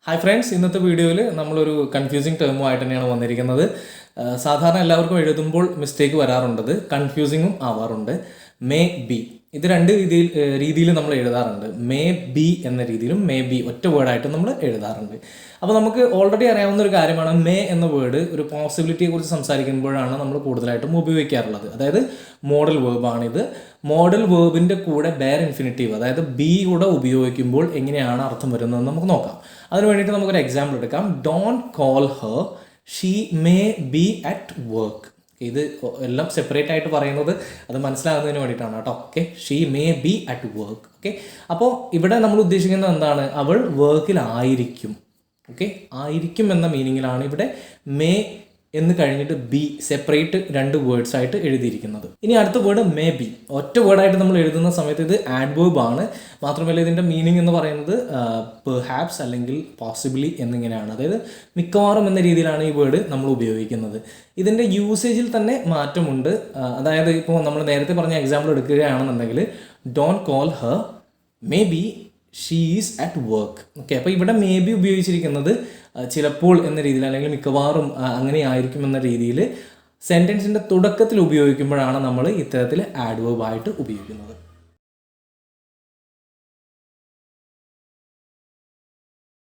Hi friends, ഇന്നത്തെ വീഡിയോയിൽ നമ്മളൊരു കൺഫ്യൂസിങ് ടേമുമായിട്ട് തന്നെയാണ് വന്നിരിക്കുന്നത്. സാധാരണ എല്ലാവർക്കും എഴുതുമ്പോൾ മിസ്റ്റേക്ക് വരാറുണ്ടത്, കൺഫ്യൂസിങ്ങും ആവാറുണ്ട്. മേ ബി, ഇത് രണ്ട് രീതിയിൽ നമ്മൾ എഴുതാറുണ്ട്. മേ ബി എന്ന രീതിയിലും മേ ബി ഒറ്റ വേർഡായിട്ടും നമ്മൾ എഴുതാറുണ്ട്. അപ്പോൾ നമുക്ക് ഓൾറെഡി അറിയാവുന്ന ഒരു കാര്യമാണ്, മേ എന്ന വേർഡ് ഒരു പോസിബിലിറ്റിയെ കുറിച്ച് സംസാരിക്കുമ്പോഴാണ് നമ്മൾ കൂടുതലായിട്ടും ഉപയോഗിക്കാറുള്ളത്. അതായത് മോഡൽ വേർബാണിത്. മോഡൽ വേർബിൻ്റെ കൂടെ ബെയർ ഇൻഫിനിറ്റീവ്, അതായത് ബി കൂടെ ഉപയോഗിക്കുമ്പോൾ എങ്ങനെയാണ് അർത്ഥം വരുന്നതെന്ന് നമുക്ക് നോക്കാം. അതിന് വേണ്ടിയിട്ട് നമുക്കൊരു എക്സാമ്പിൾ എടുക്കാം. Don't call Har, she may be at work. ഇത് എല്ലാം സെപ്പറേറ്റ് ആയിട്ട് പറയുന്നത് അത് മനസ്സിലാകുന്നതിന് വേണ്ടിയിട്ടാണ് കേട്ടോ. Okay, she may be at work. Okay, അപ്പോൾ ഇവിടെ നമ്മൾ ഉദ്ദേശിക്കുന്നത് എന്താണ്? അവൾ വർക്കിലായിരിക്കും. ഓക്കെ, ആയിരിക്കും എന്ന മീനിങ്ങിലാണ് ഇവിടെ മേ എന്ന് കഴിഞ്ഞിട്ട് ബി സെപ്പറേറ്റ് രണ്ട് വേർഡ്സ് ആയിട്ട് എഴുതിയിരിക്കുന്നത്. ഇനി അടുത്ത വേർഡ് മേ ബി. ഒറ്റ വേർഡായിട്ട് നമ്മൾ എഴുതുന്ന സമയത്ത് ഇത് ആഡ്വേർബ് ആണ്. മാത്രമല്ല ഇതിൻ്റെ മീനിങ് എന്ന് പറയുന്നത് പെർഹാപ്സ് അല്ലെങ്കിൽ പോസിബിലി എന്നിങ്ങനെയാണ്. അതായത് മിക്കവാറും എന്ന രീതിയിലാണ് ഈ വേർഡ് നമ്മൾ ഉപയോഗിക്കുന്നത്. ഇതിൻ്റെ യൂസേജിൽ തന്നെ മാറ്റമുണ്ട്. അതായത് ഇപ്പോൾ നമ്മൾ നേരത്തെ പറഞ്ഞ എക്സാമ്പിൾ എടുക്കുകയാണെന്നുണ്ടെങ്കിൽ don't call her, may be she is at work. Okay, അപ്പോൾ ഇവിടെ മേ ബി ഉപയോഗിച്ചിരിക്കുന്നത് ചിലപ്പോൾ എന്ന രീതിയിൽ അല്ലെങ്കിൽ മിക്കവാറും അങ്ങനെ ആയിരിക്കും എന്ന രീതിയിൽ സെൻറ്റൻസിൻ്റെ തുടക്കത്തിൽ ഉപയോഗിക്കുമ്പോഴാണ് നമ്മൾ ഇത്തരത്തിൽ ആഡ്വേർബ് ആയിട്ട് ഉപയോഗിക്കുന്നത്.